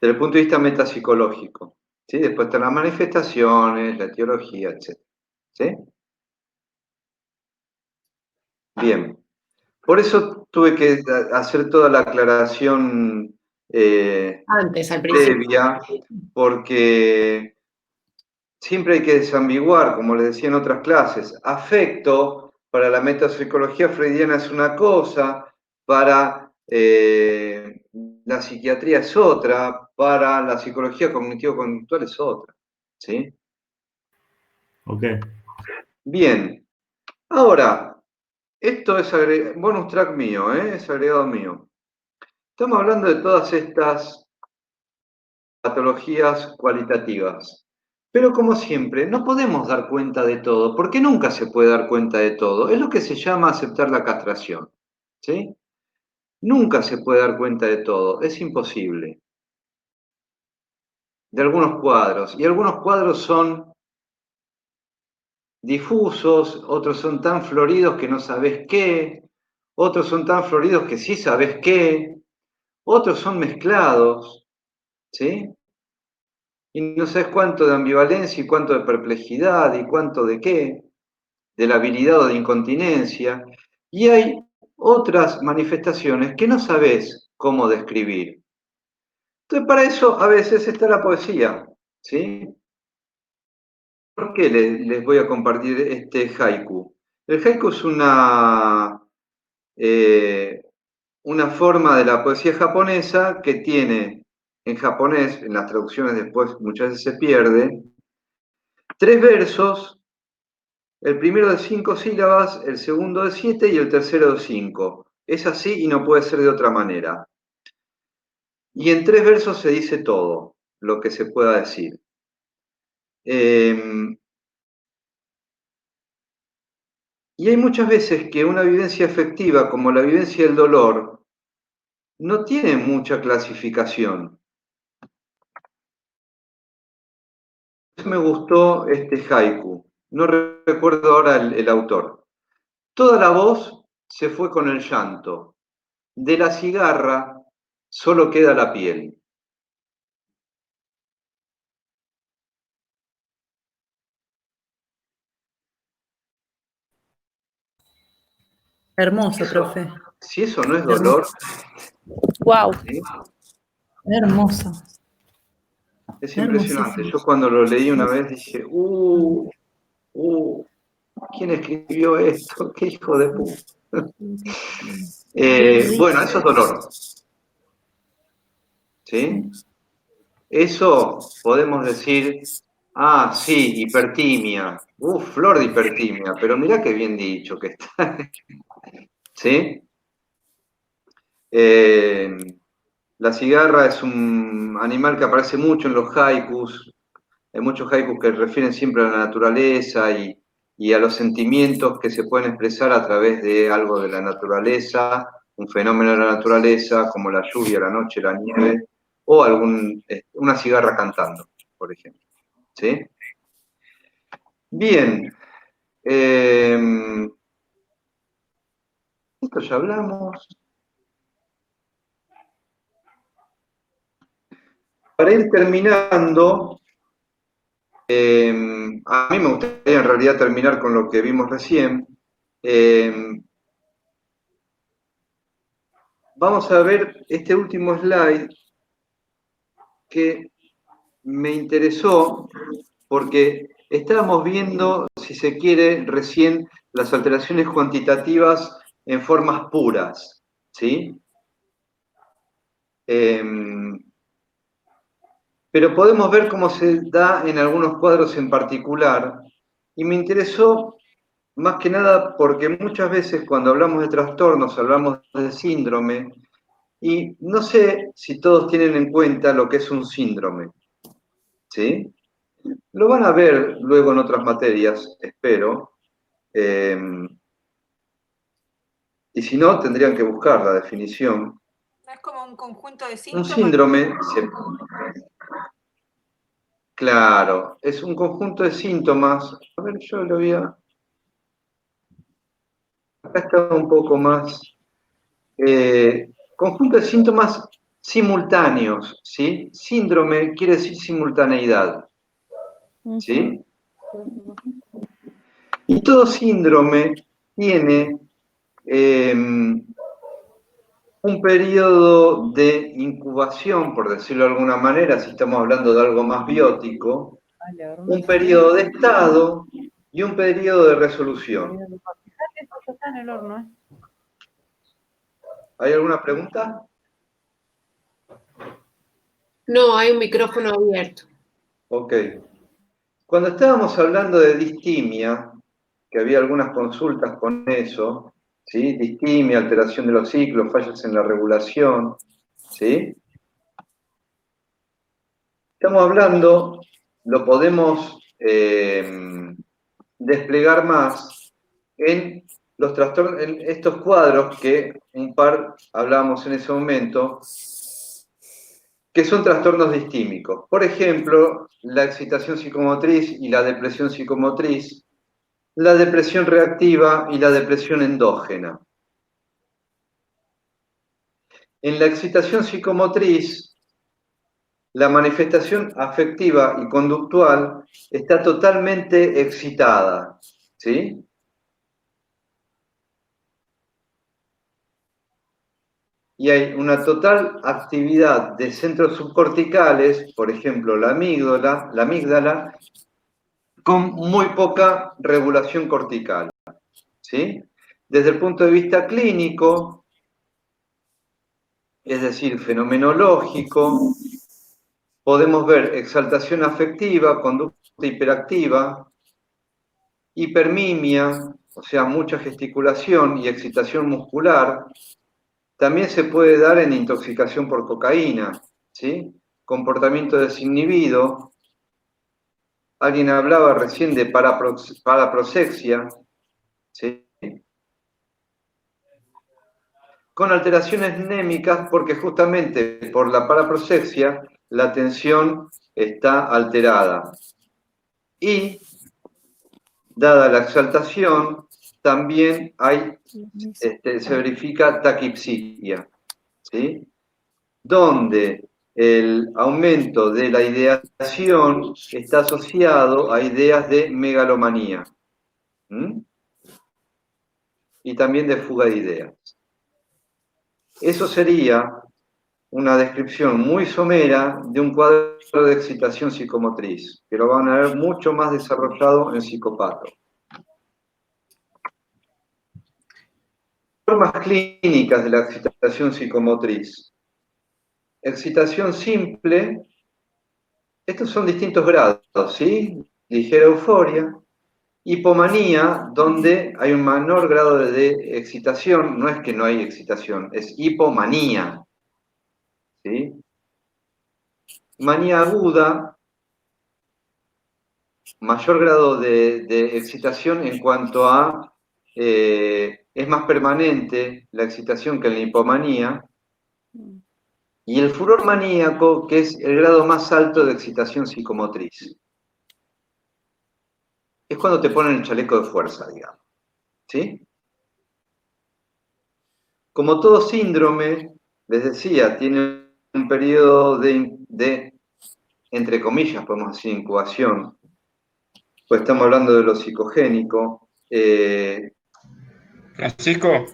el punto de vista metapsicológico. ¿Sí? Después están las manifestaciones, la teología, etc. ¿Sí? Bien. Por eso tuve que hacer toda la aclaración Antes, al principio. previa, porque siempre hay que desambiguar, como les decía en otras clases. Afecto para la metapsicología freudiana es una cosa, para la psiquiatría es otra, para la psicología cognitivo-conductual es otra, ¿sí? Ok. Bien, ahora, esto es bonus track mío, es agregado mío. Estamos hablando de todas estas patologías cualitativas. Pero como siempre, no podemos dar cuenta de todo, porque nunca se puede dar cuenta de todo. Es lo que se llama aceptar la castración, ¿sí? Nunca se puede dar cuenta de todo, es imposible. De algunos cuadros, y algunos cuadros son difusos, otros son tan floridos que no sabes qué, otros son tan floridos que sí sabes qué, otros son mezclados, ¿sí? Y no sabes cuánto de ambivalencia y cuánto de perplejidad y cuánto de qué, de la habilidad o de incontinencia. Y hay otras manifestaciones que no sabes cómo describir. Entonces, para eso a veces está la poesía, ¿sí? ¿Por qué les voy a compartir este haiku? El haiku es una forma de la poesía japonesa que tiene en japonés, en las traducciones después muchas veces se pierde, 3 versos, el primero de 5 sílabas, el segundo de 7 y el tercero de 5. Es así y no puede ser de otra manera. Y en 3 versos se dice todo lo que se pueda decir. Y hay muchas veces que una vivencia afectiva, como la vivencia del dolor, no tiene mucha clasificación. Me gustó este haiku, no recuerdo ahora el autor. Toda la voz se fue con el llanto, de la cigarra solo queda la piel. Hermoso, profe. Si eso no es dolor, Wow. ¿sí? Hermoso. Es impresionante. Yo cuando lo leí una vez dije, ¿quién escribió esto? ¡Qué hijo de puta! Bueno, eso es dolor. ¿Sí? Eso podemos decir, sí, hipertimia. Flor de hipertimia, pero mirá qué bien dicho que está. ¿Sí? La cigarra es un animal que aparece mucho en los haikus. Hay muchos haikus que refieren siempre a la naturaleza y a los sentimientos que se pueden expresar a través de algo de la naturaleza, un fenómeno de la naturaleza, como la lluvia, la noche, la nieve, o una cigarra cantando, por ejemplo. ¿Sí? Bien. Esto ya hablamos. Para ir terminando, a mí me gustaría en realidad terminar con lo que vimos recién. Vamos a ver este último slide que me interesó porque estábamos viendo, si se quiere, recién las alteraciones cuantitativas en formas puras, ¿sí? Pero podemos ver cómo se da en algunos cuadros en particular, y me interesó más que nada porque muchas veces cuando hablamos de trastornos hablamos de síndrome, y no sé si todos tienen en cuenta lo que es un síndrome, ¿sí? Lo van a ver luego en otras materias, espero, y si no, tendrían que buscar la definición. ¿No es como un conjunto de Un síntomas? síndrome, claro, es un conjunto de síntomas. A ver, yo lo voy a... Acá está un poco más... conjunto de síntomas simultáneos, ¿sí? Síndrome quiere decir simultaneidad, ¿sí? Y todo síndrome tiene un periodo de incubación, por decirlo de alguna manera, si estamos hablando de algo más biótico, un periodo de estado y un periodo de resolución. ¿Hay alguna pregunta? No, hay un micrófono abierto. Ok. Cuando estábamos hablando de distimia, que había algunas consultas con eso, ¿sí? Distimia, alteración de los ciclos, fallas en la regulación, ¿sí? Estamos hablando, lo podemos desplegar más en los trastornos, en estos cuadros que un par hablábamos en ese momento, que son trastornos distímicos. Por ejemplo, la excitación psicomotriz y la depresión psicomotriz, la depresión reactiva y la depresión endógena. En la excitación psicomotriz, la manifestación afectiva y conductual está totalmente excitada, ¿sí? Y hay una total actividad de centros subcorticales, por ejemplo, la amígdala, con muy poca regulación cortical, ¿sí? Desde el punto de vista clínico, es decir, fenomenológico, podemos ver exaltación afectiva, conducta hiperactiva, hipermimia, o sea, mucha gesticulación y excitación muscular. También se puede dar en intoxicación por cocaína, ¿sí? Comportamiento desinhibido. Alguien hablaba recién de paraprosexia, ¿sí? Con alteraciones némicas porque justamente por la paraprosexia la tensión está alterada. Y, dada la exaltación, también hay, se verifica taquipsia, ¿sí? Donde el aumento de la ideación está asociado a ideas de megalomanía. Y también de fuga de ideas. Eso sería una descripción muy somera de un cuadro de excitación psicomotriz, que lo van a ver mucho más desarrollado en psicopato. Formas clínicas de la excitación psicomotriz. Excitación simple, estos son distintos grados, ¿sí? Ligera euforia. Hipomanía, donde hay un menor grado de excitación, no es que no hay excitación, es hipomanía, ¿sí? Manía aguda, mayor grado de excitación en cuanto a, es más permanente la excitación que en la hipomanía, y el furor maníaco, que es el grado más alto de excitación psicomotriz. Es cuando te ponen el chaleco de fuerza, digamos, ¿sí? Como todo síndrome, les decía, tiene un periodo de entre comillas, podemos decir, incubación, pues estamos hablando de lo psicogénico. Francisco.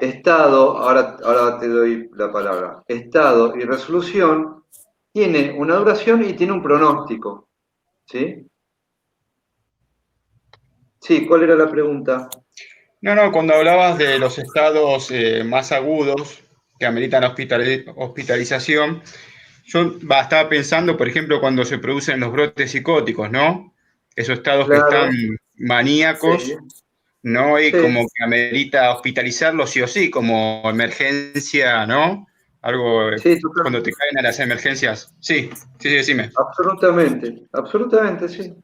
Estado, ahora te doy la palabra. Estado y resolución tiene una duración y tiene un pronóstico, ¿sí? Sí, ¿cuál era la pregunta? No, cuando hablabas de los estados más agudos que ameritan hospitalización, yo estaba pensando, por ejemplo, cuando se producen los brotes psicóticos, ¿no? Esos estados que están maníacos, sí, ¿no? Y sí, como que amerita hospitalizarlos sí o sí, como emergencia, ¿no? Algo, sí, cuando te caen a las emergencias. Sí, decime. Absolutamente, sí.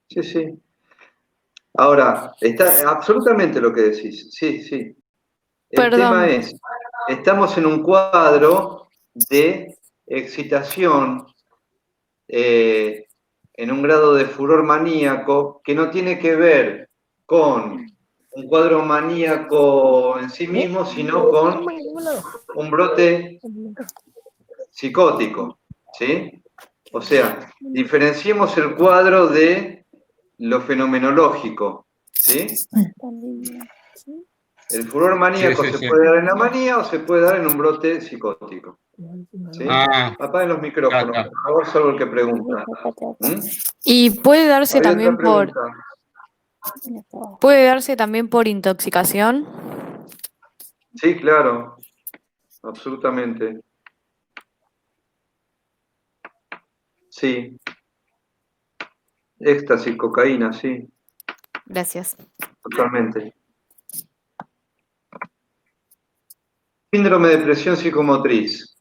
Sí. Ahora, está absolutamente lo que decís, sí. El tema es, estamos en un cuadro de excitación en un grado de furor maníaco que no tiene que ver con un cuadro maníaco en sí mismo, sino con un brote psicótico, ¿sí? O sea, diferenciemos el cuadro de lo fenomenológico, ¿sí? El furor maníaco se puede dar en la manía o se puede dar en un brote psicótico. ¿Sí? Apaguen los micrófonos, por favor, salvo el que pregunta. Y puede darse también por intoxicación. Sí, claro, absolutamente. Sí. Éxtasis, cocaína, sí. Gracias. Totalmente. Síndrome de presión psicomotriz.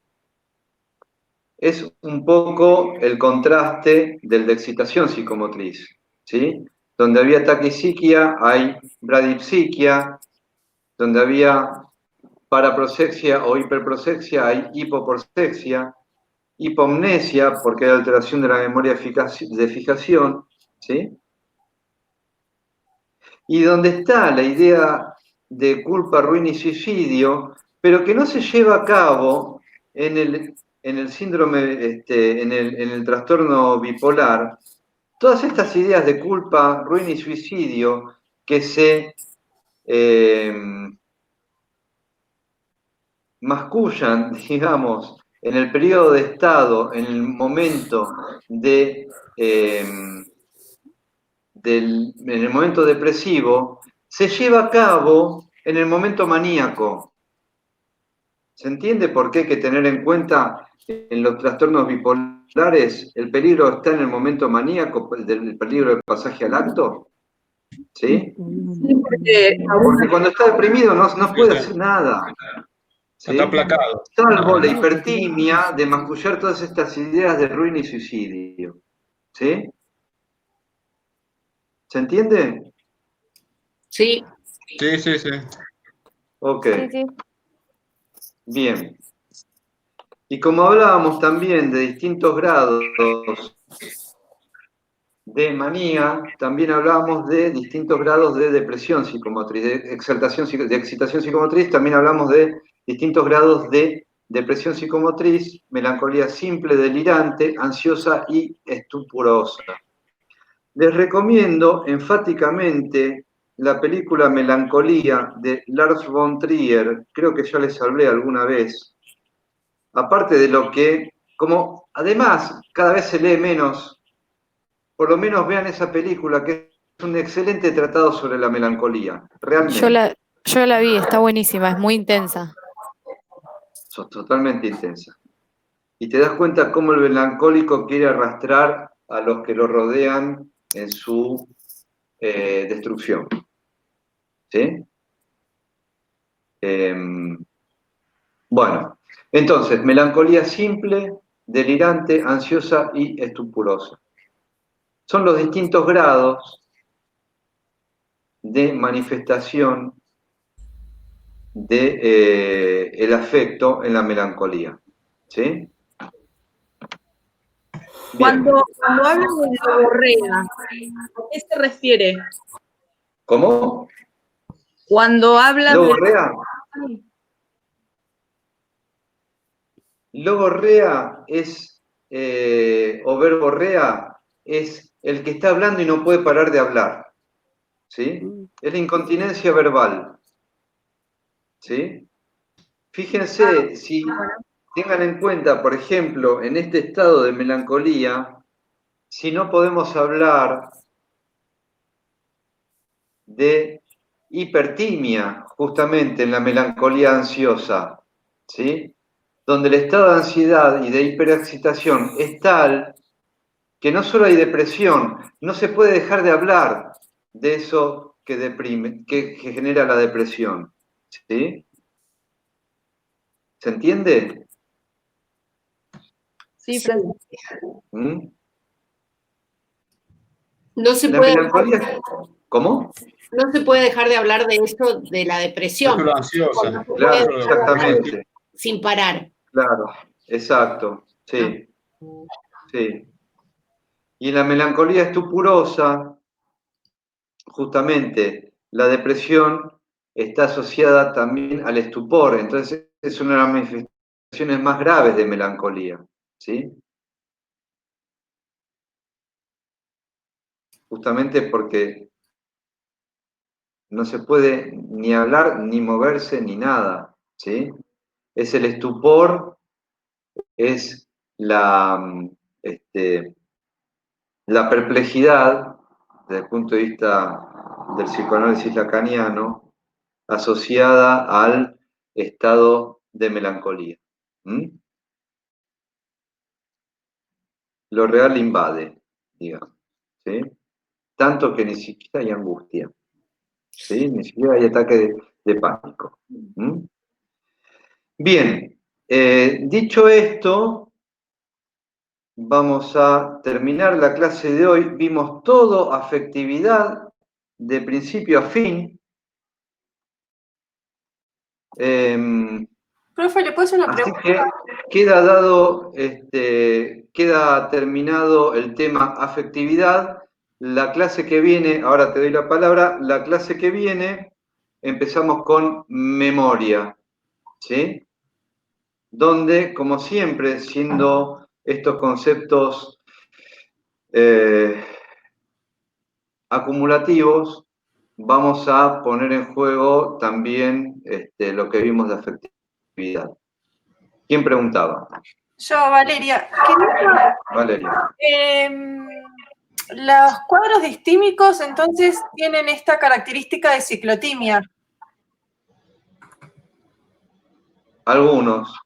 Es un poco el contraste del de excitación psicomotriz, ¿sí? Donde había taquipsiquia, hay bradipsiquia. Donde había paraprosexia o hiperprosexia, hay hipoprosexia. Hipomnesia, porque hay alteración de la memoria de fijación, ¿sí? Y donde está la idea de culpa, ruina y suicidio, pero que no se lleva a cabo en el síndrome, en el trastorno bipolar, todas estas ideas de culpa, ruina y suicidio que se mascullan, digamos, en el periodo de estado, en el momento en el momento depresivo, se lleva a cabo en el momento maníaco. ¿Se entiende por qué hay que tener en cuenta en los trastornos bipolares el peligro está en el momento maníaco, el peligro del pasaje al acto? ¿Sí? Porque cuando está deprimido no puede hacer nada. ¿Sí? Está aplacado. Salvo la hipertimia de mascullar todas estas ideas de ruina y suicidio. ¿Sí? ¿Se entiende? Sí. Sí, sí, sí. Ok. Sí, sí. Bien. Y como hablábamos también de distintos grados de manía, también hablábamos de distintos grados de depresión psicomotriz, de excitación psicomotriz, también hablamos de distintos grados de depresión psicomotriz, melancolía simple, delirante, ansiosa y estupurosa. Les recomiendo enfáticamente la película Melancolía de Lars von Trier, creo que ya les hablé alguna vez, aparte de lo que, como además cada vez se lee menos, por lo menos vean esa película que es un excelente tratado sobre la melancolía, realmente. Yo la vi, está buenísima, es muy intensa. Sos totalmente intensa. Y te das cuenta cómo el melancólico quiere arrastrar a los que lo rodean en su destrucción. ¿Sí? Bueno, entonces, melancolía simple, delirante, ansiosa y estupurosa. Son los distintos grados de manifestación de el afecto en la melancolía. ¿Sí? Cuando habla de logorrea, ¿a qué se refiere? ¿Cómo? Cuando habla ¿Logorrea? Logorrea es, o verborrea, es el que está hablando y no puede parar de hablar. ¿Sí? Es la incontinencia verbal. ¿Sí? Fíjense, si tengan en cuenta, por ejemplo, en este estado de melancolía, si no podemos hablar de hipertimia, justamente en la melancolía ansiosa, ¿sí? Donde el estado de ansiedad y de hiperexcitación es tal que no solo hay depresión, no se puede dejar de hablar de eso que deprime, que genera la depresión, ¿sí? ¿Se entiende? Sí, Francisco. ¿Mm? No se La puede melancolía, ¿cómo? No se puede dejar de hablar de eso, de la depresión. Eso lo ansiosa. No se puede Claro, dejar de hablar exactamente. sin parar. Claro, exacto, sí, sí. Y en la melancolía estupurosa, justamente, la depresión está asociada también al estupor, entonces es una de las manifestaciones más graves de melancolía, ¿sí? Justamente porque no se puede ni hablar, ni moverse, ni nada, ¿sí? Es el estupor, es la perplejidad, desde el punto de vista del psicoanálisis lacaniano, asociada al estado de melancolía. ¿Mm? lo real invade, digamos, ¿sí? Tanto que ni siquiera hay angustia, ¿sí? Ni siquiera hay ataque de pánico. ¿Mm? Bien, dicho esto, vamos a terminar la clase de hoy. Vimos todo afectividad de principio a fin. Profe, ¿le puedo hacer una Así pregunta? que queda dado, queda terminado el tema afectividad. La clase que viene, ahora te doy la palabra, la clase que viene empezamos con memoria, ¿sí? Donde, como siempre, siendo estos conceptos acumulativos, vamos a poner en juego también lo que vimos de afectividad. ¿Quién preguntaba? Yo, Valeria. Quería, Valeria. los cuadros distímicos entonces tienen esta característica de ciclotimia. Algunos.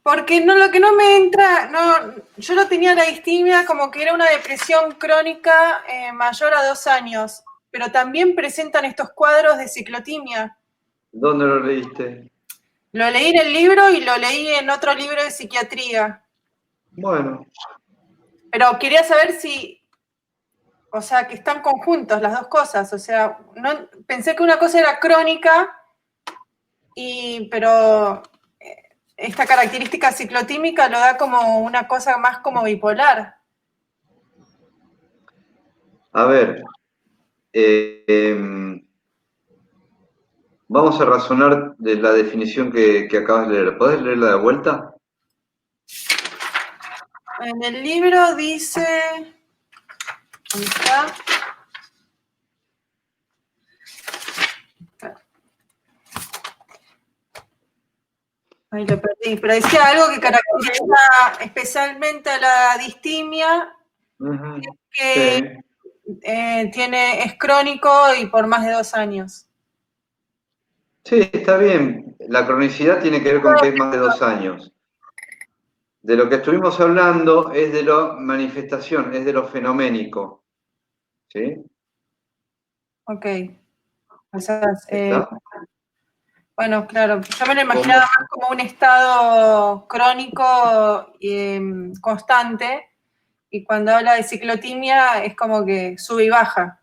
Porque no, lo que no me entra, no, yo lo tenía la distimia como que era una depresión crónica mayor a 2 años, pero también presentan estos cuadros de ciclotimia. ¿Dónde lo leíste? Lo leí en el libro y lo leí en otro libro de psiquiatría. Bueno. Pero quería saber si, o sea, que están conjuntos las dos cosas. O sea, no, pensé que una cosa era crónica, pero esta característica ciclotímica lo da como una cosa más como bipolar. A ver, vamos a razonar de la definición que acabas de leer. ¿Podés leerla de vuelta? En el libro dice, ¿dónde está? Ahí lo perdí, pero decía algo que caracteriza especialmente a la distimia, que es crónico y por más de 2 años. Sí, está bien. La cronicidad tiene que ver con que es más de 2 años. De lo que estuvimos hablando es de la manifestación, es de lo fenoménico. ¿Sí? Ok. O sea, bueno, claro, yo me lo imaginaba más como un estado crónico constante, y cuando habla de ciclotimia es como que sube y baja.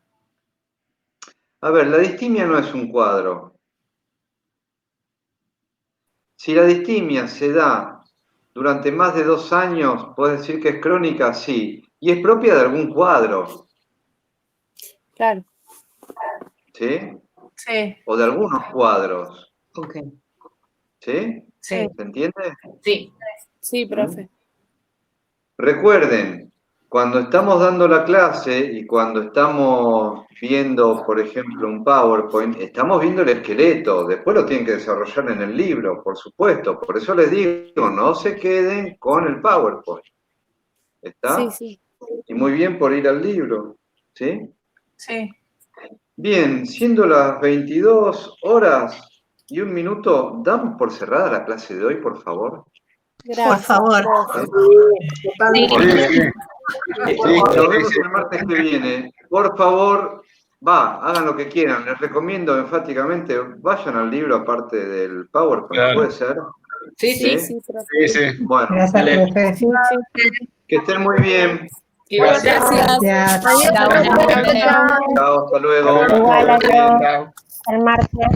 A ver, la distimia no es un cuadro. Si la distimia se da durante más de 2 años, ¿puedes decir que es crónica? Sí. Y es propia de algún cuadro. Claro. ¿Sí? Sí. O de algunos cuadros. Ok. ¿Sí? Sí. ¿Se entiende? Sí. Sí, profe. Recuerden, cuando estamos dando la clase y cuando estamos viendo, por ejemplo, un PowerPoint, estamos viendo el esqueleto, después lo tienen que desarrollar en el libro, por supuesto. Por eso les digo, no se queden con el PowerPoint. ¿Está? Sí, sí. Y muy bien por ir al libro. ¿Sí? Sí. Bien, siendo las 22:01, ¿damos por cerrada la clase de hoy, por favor? Gracias. Por favor. Nos vemos el martes que viene. Por favor, hagan lo que quieran. Les recomiendo enfáticamente, vayan al libro aparte del PowerPoint, Claro. ¿puede ser? Sí, profe. Sí. Bueno, Gracias, profe. que estén muy bien. Gracias. Gracias. Chao, hasta luego. Igual, adiós. El martes.